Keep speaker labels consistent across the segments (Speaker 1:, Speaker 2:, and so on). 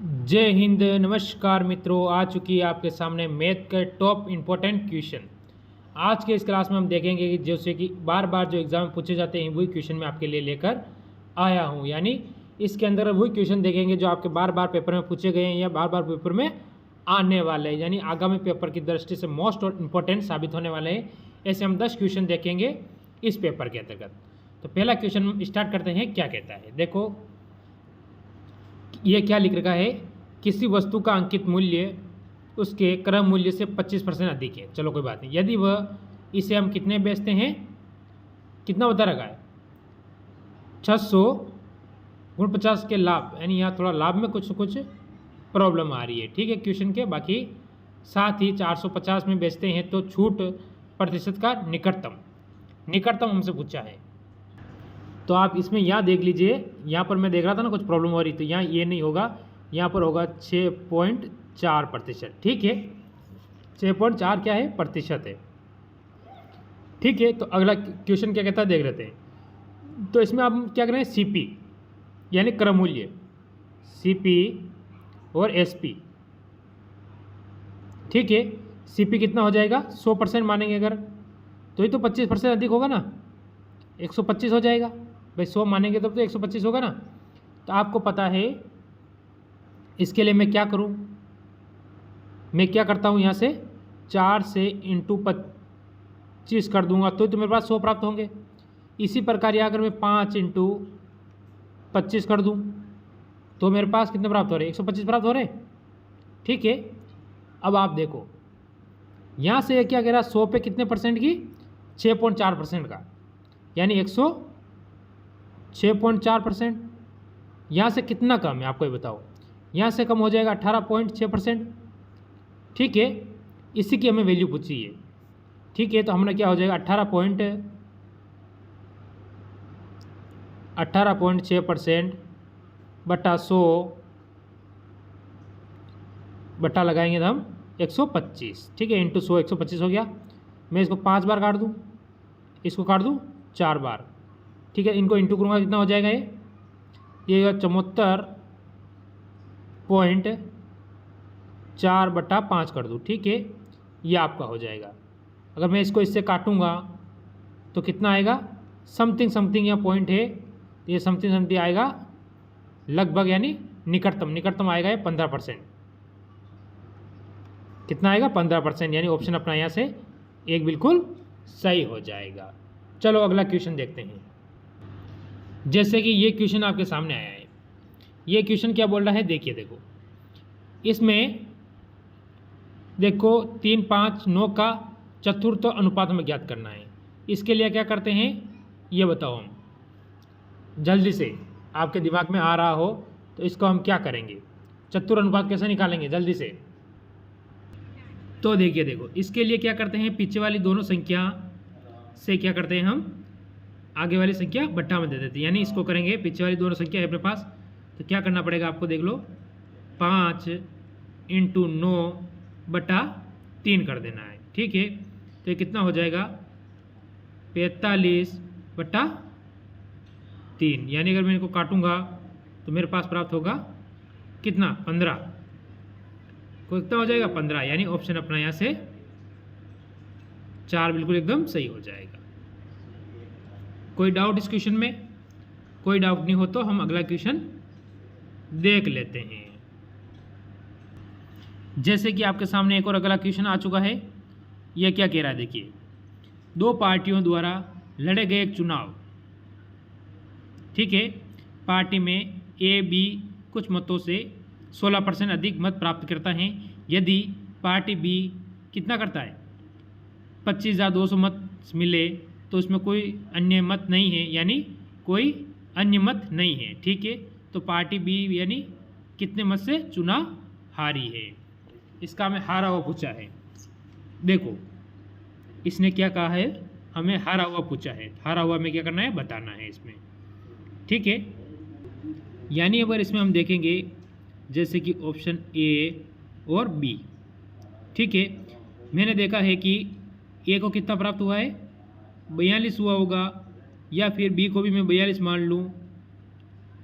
Speaker 1: जय हिंद। नमस्कार मित्रों, आ चुकी है आपके सामने मैथ के टॉप इम्पोर्टेंट क्वेश्चन। आज के इस क्लास में हम देखेंगे कि जैसे कि बार बार जो एग्जाम में पूछे जाते हैं वही क्वेश्चन मैं आपके लिए लेकर आया हूं। यानी इसके अंदर वही क्वेश्चन देखेंगे जो आपके बार बार पेपर में पूछे गए हैं या बार बार पेपर में आने वाले हैं, यानी आगामी पेपर की दृष्टि से मोस्ट और इम्पोर्टेंट साबित होने वाले हैं। ऐसे हम 10 क्वेश्चन देखेंगे इस पेपर के अंतर्गत। तो पहला क्वेश्चन स्टार्ट करते हैं। क्या कहता है, देखो ये क्या लिख रखा है, किसी वस्तु का अंकित मूल्य उसके क्रय मूल्य से 25% अधिक है। चलो कोई बात नहीं, यदि वह इसे हम कितने बेचते हैं, कितना बता रखा है 600 गुण 50 के लाभ, यानी यहाँ थोड़ा लाभ में कुछ प्रॉब्लम आ रही है। ठीक है क्वेश्चन के, बाकी साथ ही 450 में बेचते हैं तो छूट प्रतिशत का निकटतम हमसे पूछा है। तो आप इसमें यहाँ देख लीजिए, यहाँ पर मैं देख रहा था ना कुछ प्रॉब्लम हो रही, तो यहाँ ये नहीं होगा, यहाँ पर होगा 6.4%। ठीक है, 6.4 क्या है, प्रतिशत है। ठीक है, तो अगला क्वेश्चन क्या कहता है देख लेते हैं। तो इसमें आप क्या करें, सीपी यानी क्रय मूल्य, सीपी और एसपी। ठीक है, सीपी कितना हो जाएगा, 100% मानेंगे अगर, तो ये तो 25% अधिक होगा ना, 125 हो जाएगा भाई। 100 मानेंगे तब तो 125 होगा ना। तो आपको पता है इसके लिए मैं क्या करूं, मैं क्या करता हूं, यहाँ से 4 से इंटू 25 कर दूंगा तो मेरे पास 100 प्राप्त होंगे। इसी प्रकार यहाँ अगर मैं 5 इंटू 25 कर दूं तो मेरे पास कितने प्राप्त हो रहे, 125 प्राप्त हो रहे। ठीक है, अब आप देखो यहाँ से क्या कह रहा है, 100 पे कितने परसेंट की, 6.4% का, यानी 106.4%। यहाँ से कितना कम है आपको ये बताओ, यहाँ से कम हो जाएगा 18.6%। ठीक है, इसी की हमें वैल्यू पूछी है। ठीक है, तो हमारा क्या हो जाएगा 18.6% बटा 100 बटा लगाएंगे तो हम 125। ठीक है, इंटू 100 125 हो गया। मैं इसको 5 बार काट दूँ, इसको काट दूँ 4 बार। ठीक है, इनको इंटू करूँगा कितना हो जाएगा, ये 74.4/5 कर दूँ। ठीक है, ये आपका हो जाएगा। अगर मैं इसको इससे काटूँगा तो कितना आएगा, समथिंग यहाँ पॉइंट है, तो ये समथिंग आएगा लगभग, यानी निकटतम आएगा ये 15%। कितना आएगा, 15%, यानी ऑप्शन अपना यहाँ से एक बिल्कुल सही हो जाएगा। चलो अगला क्वेश्चन देखते हैं। जैसे कि ये क्वेश्चन आपके सामने आया है, ये क्वेश्चन क्या बोल रहा है, देखिए देखो, इसमें देखो 3, 5, 9 का चतुर्थ अनुपात में ज्ञात करना है। इसके लिए क्या करते हैं ये बताओ, हम जल्दी से आपके दिमाग में आ रहा हो तो इसको हम क्या करेंगे, चतुर्थ अनुपात कैसे निकालेंगे जल्दी से। तो देखिए देखो, इसके लिए क्या करते हैं, पीछे वाली दोनों संख्या से क्या करते हैं, हम आगे वाली संख्या बट्टा में दे देते हैं। यानी इसको करेंगे, पीछे वाली दोनों संख्या है अपने पास, तो क्या करना पड़ेगा आपको, देख लो 5 इंटू 9/3 कर देना है। ठीक है, तो ये कितना हो जाएगा, 45/3। यानी अगर मैं इनको काटूंगा तो मेरे पास प्राप्त होगा कितना, 15। को कितना हो जाएगा, 15। यानी ऑप्शन अपना यहाँ से 4 बिल्कुल एकदम सही हो जाएगा। कोई डाउट इस क्वेश्चन में, कोई डाउट नहीं हो तो हम अगला क्वेश्चन देख लेते हैं। जैसे कि आपके सामने एक और अगला क्वेश्चन आ चुका है। यह क्या कह रहा है, देखिए, 2 पार्टियों द्वारा लड़े गए एक चुनाव। ठीक है, पार्टी में ए बी कुछ मतों से 16% अधिक मत प्राप्त करता है। यदि पार्टी बी कितना करता है, 25,200 मत मिले तो उसमें कोई अन्य मत नहीं है, यानी कोई अन्य मत नहीं है। ठीक है, तो पार्टी बी यानी कितने मत से चुनाव हारी है, इसका हमें हारा हुआ पूछा है। देखो इसने क्या कहा है, हमें हारा हुआ पूछा है, हारा हुआ में क्या करना है, बताना है इसमें। ठीक है, यानी अगर इसमें हम देखेंगे जैसे कि ऑप्शन ए और बी। ठीक है, मैंने देखा है कि ए को कितना प्राप्त हुआ है, 42 हुआ होगा, या फिर बी को भी मैं 42 मान लूँ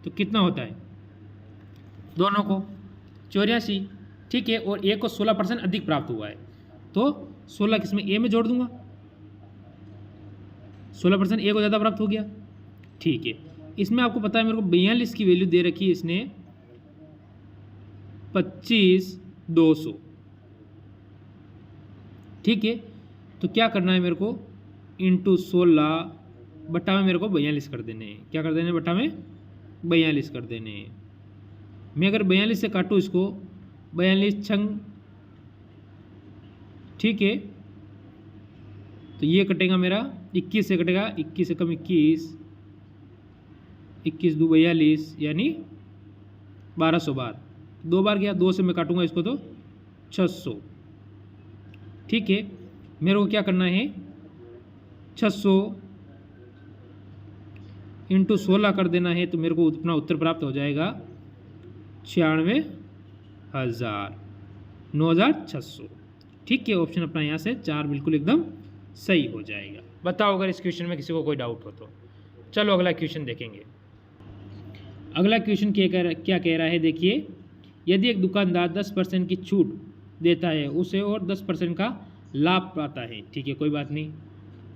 Speaker 1: तो कितना होता है दोनों को, 84, ठीक है। और ए को 16% अधिक प्राप्त हुआ है, तो 16 किसमें ए में जोड़ दूंगा, 16% ए को ज़्यादा प्राप्त हो गया, ठीक है। इसमें आपको पता है मेरे को 42 की वैल्यू दे रखी है इसने 25,200, ठीक है। तो क्या करना है मेरे को, इंटू 16 बट्टा में मेरे को 42 कर देने हैं। क्या कर देने हैं, बट्टा में 42 कर देने हैं। मैं अगर 42 से काटूँ इसको, 42 छंग, ठीक है। तो ये कटेगा मेरा 21 से कटेगा, 21 से कम 21, 21 दो 42, यानी 1200 बार, 2 बार गया, 2 से मैं काटूंगा इसको तो 600, ठीक है। मेरे को क्या करना है, 600 इंटू 16 कर देना है, तो मेरे को अपना उत्तर प्राप्त हो जाएगा 96,600, ठीक है। ऑप्शन अपना यहाँ से 4 बिल्कुल एकदम सही हो जाएगा। बताओ अगर इस क्वेश्चन में किसी को कोई डाउट हो तो। चलो अगला क्वेश्चन देखेंगे। अगला क्वेश्चन क्या कह रहा है, देखिए, यदि एक दुकानदार 10% की छूट देता है, उसे और 10% का लाभ पाता है, ठीक है, कोई बात नहीं,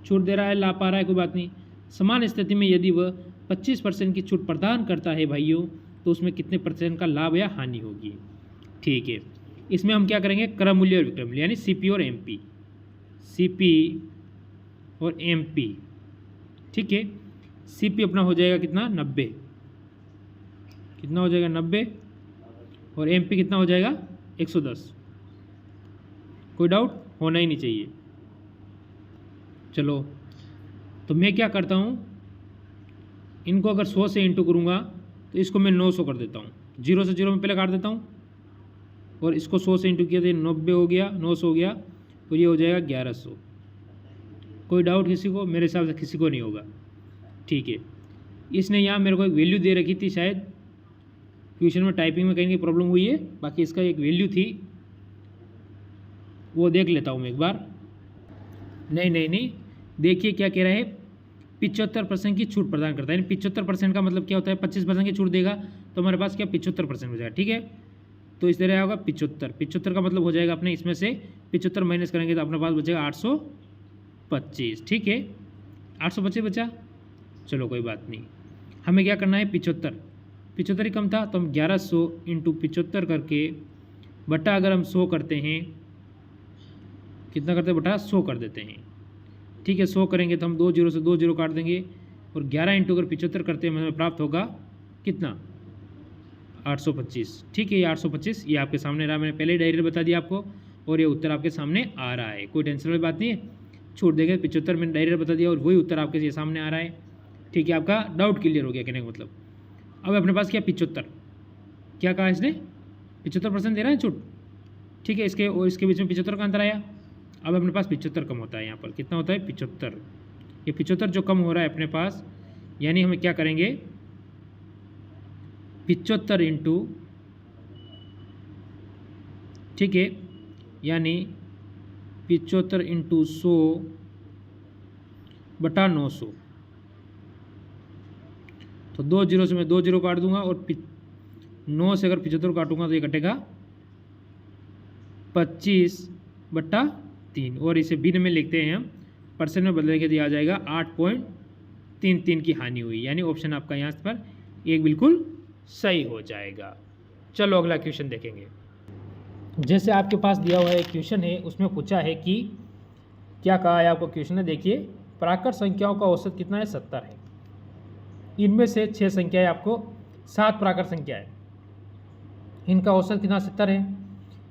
Speaker 1: छूट दे रहा है, लाभ पा रहा है, कोई बात नहीं। समान स्थिति में यदि वह 25% की छूट प्रदान करता है भाइयों, तो उसमें कितने % का लाभ या हानि होगी, ठीक है। इसमें हम क्या करेंगे, क्रम मूल्य और विक्रम मूल्य, यानी सीपी और एमपी, सीपी और एमपी, ठीक है। सीपी अपना हो जाएगा कितना, 90, कितना हो जाएगा 90, और एमपी कितना हो जाएगा 110। कोई डाउट होना ही नहीं चाहिए। चलो, तो मैं क्या करता हूँ, इनको अगर 100 से इंटू करूँगा तो इसको मैं 900 कर देता हूँ, 0 से 0 में पहले काट देता हूँ, और इसको 100 से इंटू किया तो 90 हो गया, 900 हो गया, तो ये हो जाएगा 1100। कोई डाउट किसी को, मेरे हिसाब से किसी को नहीं होगा, ठीक है। इसने यहाँ मेरे को एक वैल्यू दे रखी थी, शायद क्वेश्चन में टाइपिंग में कहीं प्रॉब्लम हुई है, बाकी इसका एक वैल्यू थी, वो देख लेता हूँ मैं एक बार। नहीं, देखिए क्या कह रहा है, 75% की छूट प्रदान करता है, यानी 75% का मतलब क्या होता है, 25% की छूट देगा तो हमारे पास क्या 75% हो जाएगा, ठीक है। तो इस तरह होगा 75 का मतलब हो जाएगा अपने, इसमें से 75 माइनस करेंगे तो अपने पास बचेगा 825, ठीक है, 825 बचा। चलो कोई बात नहीं, हमें क्या करना है, 75 ही कम था, तो हम 1100 इंटू 75 करके बटा, अगर हम 100 करते हैं, कितना करते हैं बटा 100 कर देते हैं, ठीक है। 100 करेंगे तो हम 2 0 से 2 0 काट देंगे, और 11 इंटू अगर 75 करते हैं हमें प्राप्त होगा कितना, 825, ठीक है। ये 825 ये आपके सामने रहा, मैंने पहले ही डायरेक्ट बता दिया आपको, और ये उत्तर आपके सामने आ रहा है, कोई टेंशन वाली बात नहीं है। छूट देंगे 75, मैंने डायरेक्ट बता दिया, और वही उत्तर आपके ये सामने आ रहा है, ठीक है। आपका डाउट क्लियर हो गया कहने का मतलब। अब अपने पास क्या 75, क्या कहा इसने, 75% दे रहा है छूट, ठीक है। इसके और इसके बीच में 75 का अंतर आया। अब अपने पास 75 कम होता है, यहाँ पर कितना होता है 75, ये 75 जो कम हो रहा है अपने पास, यानी हमें क्या करेंगे, 75 इंटू, ठीक है, यानी 75 इंटू 100 बटा 900, तो 2 0 से मैं 2 0 काट दूंगा, और 9 से अगर 75 काटूंगा तो ये कटेगा 25/3, और इसे भिन्न में लिखते हैं हम, परसेंट में बदलेंगे तो आ जाएगा 8.33 की हानि हुई, यानी ऑप्शन आपका यहाँ पर एक बिल्कुल सही हो जाएगा। चलो अगला क्वेश्चन देखेंगे। जैसे आपके पास दिया हुआ एक क्वेश्चन है, उसमें पूछा है कि क्या कहा है आपको क्वेश्चन है, देखिए, प्राकृत संख्याओं का औसत कितना है, 70 है। इनमें से 6 संख्याएं आपको, 7 प्राकृत संख्या है, इनका औसत कितना 70 है।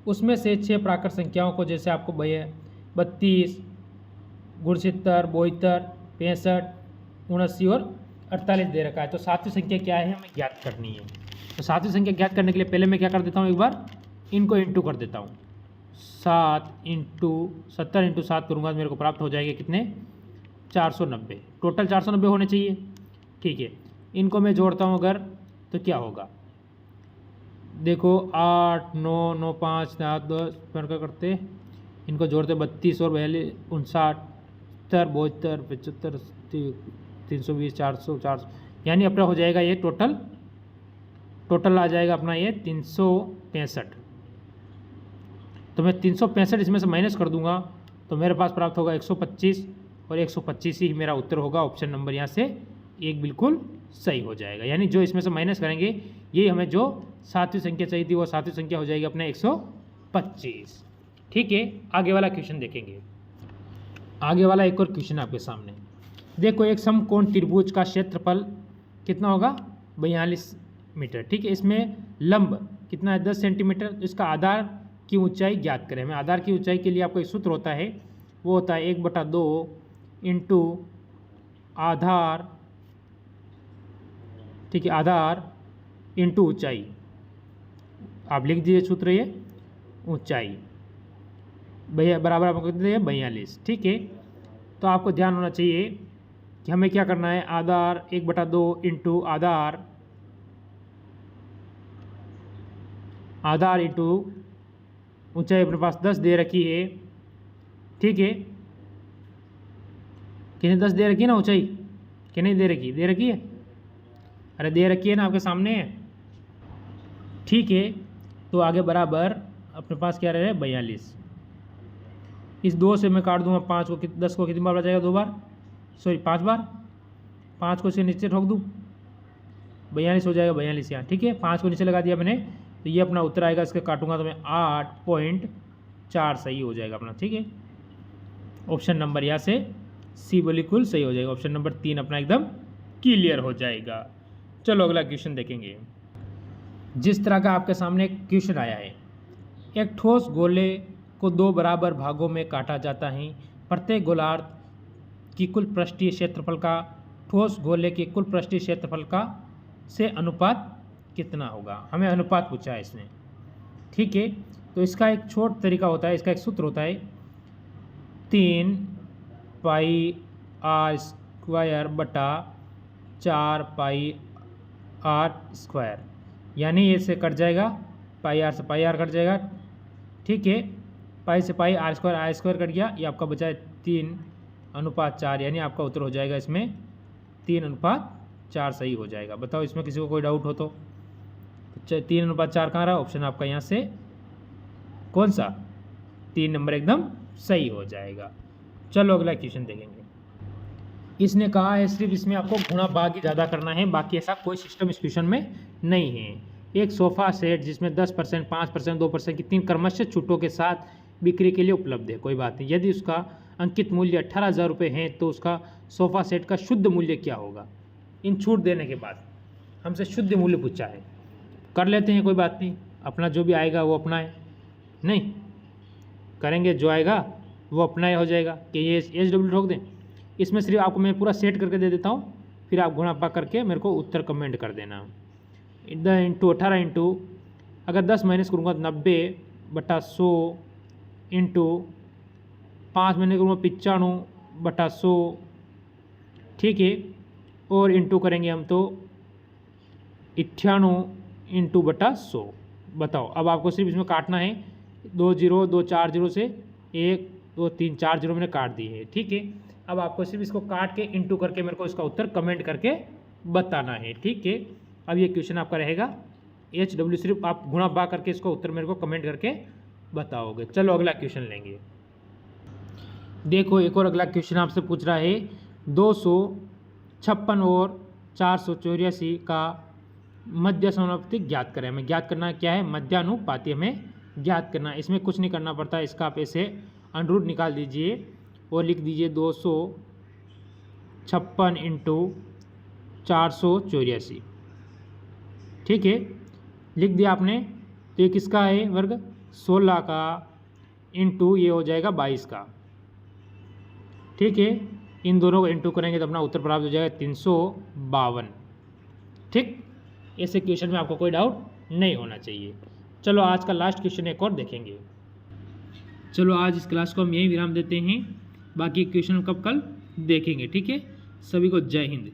Speaker 1: उसमें से 6 प्राकृत संख्याओं को, जैसे आपको 32, 69, 72, 65, 79 और 48 दे रखा है, तो 7वीं संख्या क्या है हमें ज्ञात करनी है। तो 7वीं संख्या ज्ञात करने के लिए पहले मैं क्या कर देता हूँ, एक बार इनको इंटू कर देता हूँ, 7 इंटू 70 इंटू 7 करूँगा तो मेरे को प्राप्त हो जाएगा कितने, 490, टोटल 490 होने चाहिए, ठीक है। इनको मैं जोड़ता हूँ अगर, तो क्या होगा, देखो 8 9 9 5 7 10 पर क्या करते, इनको जोड़ते 32 और 42 59 72 75 320 400 400, यानी अपना हो जाएगा ये टोटल टोटल आ जाएगा अपना ये 365। तो मैं 365 इसमें से माइनस कर दूंगा तो मेरे पास प्राप्त होगा 125 और 125 ही मेरा उत्तर होगा। ऑप्शन नंबर यहाँ से एक बिल्कुल सही हो जाएगा। यानी जो इसमें से माइनस करेंगे ये हमें जो सातवीं संख्या चाहिए थी वो सातवीं संख्या हो जाएगी अपने 125। ठीक है, आगे वाला क्वेश्चन देखेंगे। आगे वाला एक और क्वेश्चन आपके सामने देखो। एक समकोण त्रिभुज का क्षेत्रफल कितना होगा 42 मीटर। ठीक है, इसमें लंब कितना है 10 सेंटीमीटर। तो इसका आधार की ऊंचाई ज्ञात करें। हमें आधार की ऊंचाई के लिए आपको एक सूत्र होता है, वो होता है 1/2 इंटू आधार। ठीक है, आधार इंटू ऊंचाई। आप लिख दीजिए सूत्र ये ऊंचाई भैया बराबर आपको कितने है 42। ठीक है, तो आपको ध्यान होना चाहिए कि हमें क्या करना है, आधार 1/2 इंटू आधार इंटू ऊंचाई अपने पास 10 दे रखी है। ठीक है, कितने 10 दे रखी है ना ऊंचाई, कि नहीं दे रखी? दे रखी है, अरे दे रखी है ना, आपके सामने है। ठीक है, तो आगे बराबर अपने पास क्या रहे 42। इस 2 से मैं काट दूंगा 5 को, 10 को कितनी बार बचाएगा 2 बार, सॉरी 5 बार। 5 को इसे नीचे ठोक दूँ 42 हो जाएगा 42 यहाँ। ठीक है, 5 को नीचे लगा दिया मैंने, तो ये अपना उत्तर आएगा। इसके काटूंगा तो मैं 8.4 सही हो जाएगा अपना। ठीक है, ऑप्शन नंबर यहाँ से सी बिल्कुल सही हो जाएगा। ऑप्शन नंबर 3 अपना एकदम क्लियर हो जाएगा। चलो अगला क्वेश्चन देखेंगे। जिस तरह का आपके सामने क्वेश्चन आया है, एक ठोस गोले को 2 बराबर भागों में काटा जाता है। प्रत्येक गोलार्ध की कुल पृष्ठीय क्षेत्रफल का ठोस गोले के कुल पृष्ठीय क्षेत्रफल का से अनुपात कितना होगा। हमें अनुपात पूछा है इसने। ठीक है, तो इसका एक छोटा तरीका होता है, इसका एक सूत्र होता है 3 पाई आर स्क्वायर बटा 4 पाई आर स्क्वायर। यानी ये से कट जाएगा, पाई आर से पाई आर कट जाएगा। ठीक है, पाई से पाई आर स्क्वायर कट गया। ये आपका बचा है 3:4। यानी आपका उत्तर हो जाएगा इसमें 3:4 सही हो जाएगा। बताओ इसमें किसी को कोई डाउट हो तो 3:4 कहाँ रहा? ऑप्शन आपका यहाँ से कौन सा 3 नंबर एकदम सही हो जाएगा। चलो अगला क्वेश्चन देखेंगे। इसने कहा है सिर्फ इसमें आपको गुणा भाग ही ज़्यादा करना है, बाकी ऐसा कोई सिस्टम इस क्वेश्चन में नहीं है। एक सोफ़ा सेट जिसमें 10%, 5%, 2% की 3 क्रमशः छूटों के साथ बिक्री के लिए उपलब्ध है। कोई बात नहीं, यदि उसका अंकित मूल्य 18,000 रुपये है तो उसका सोफ़ा सेट का शुद्ध मूल्य क्या होगा। इन छूट देने के बाद हमसे शुद्ध मूल्य पूछा है, कर लेते हैं, कोई बात नहीं। अपना जो भी आएगा वो अपना है, नहीं करेंगे जो आएगा वो अपना ही हो जाएगा। कि ये SW ठोक दें, इसमें सिर्फ आपको मैं पूरा सेट करके दे देता हूँ, फिर आप गुणा पा करके मेरे को उत्तर कमेंट कर देना। 18 इंटू अगर 10 माइनस करूँगा 90/100 इंटू 5 महीने करूँगा 95/100। ठीक है, और इंटू करेंगे हम तो 98/100। बताओ अब आपको सिर्फ इसमें काटना है 2 0 2 4 0 से 1 2 3 4 0 मैंने काट दी है। ठीक है, अब आपको सिर्फ इसको काट के इंटू करके मेरे को इसका उत्तर कमेंट करके बताना है। ठीक है, अब ये क्वेश्चन आपका रहेगा HW, सिर्फ आप गुणा भाग करके इसको उत्तर मेरे को कमेंट करके बताओगे। चलो अगला क्वेश्चन लेंगे। देखो एक और अगला क्वेश्चन आपसे पूछ रहा है 256 और 484 का मध्य समानुपाती ज्ञात करें। हमें ज्ञात करना क्या है, मध्यानुपाती हमें ज्ञात करना है। इसमें कुछ नहीं करना पड़ता, इसका आप ऐसे अंडरूट निकाल दीजिए और लिख दीजिए 256 इंटू 484। ठीक है, लिख दिया आपने। तो ये किसका है वर्ग 16 का इंटू ये हो जाएगा 22 का। ठीक है, इन दोनों को इंटू करेंगे तो अपना उत्तर प्राप्त हो जाएगा 352। ठीक, ऐसे क्वेश्चन में आपको कोई डाउट नहीं होना चाहिए। चलो आज का लास्ट क्वेश्चन एक और देखेंगे। चलो आज इस क्लास को हम यहीं विराम देते हैं, बाकी क्वेश्चन कब कल देखेंगे। ठीक है, सभी को जय हिंद।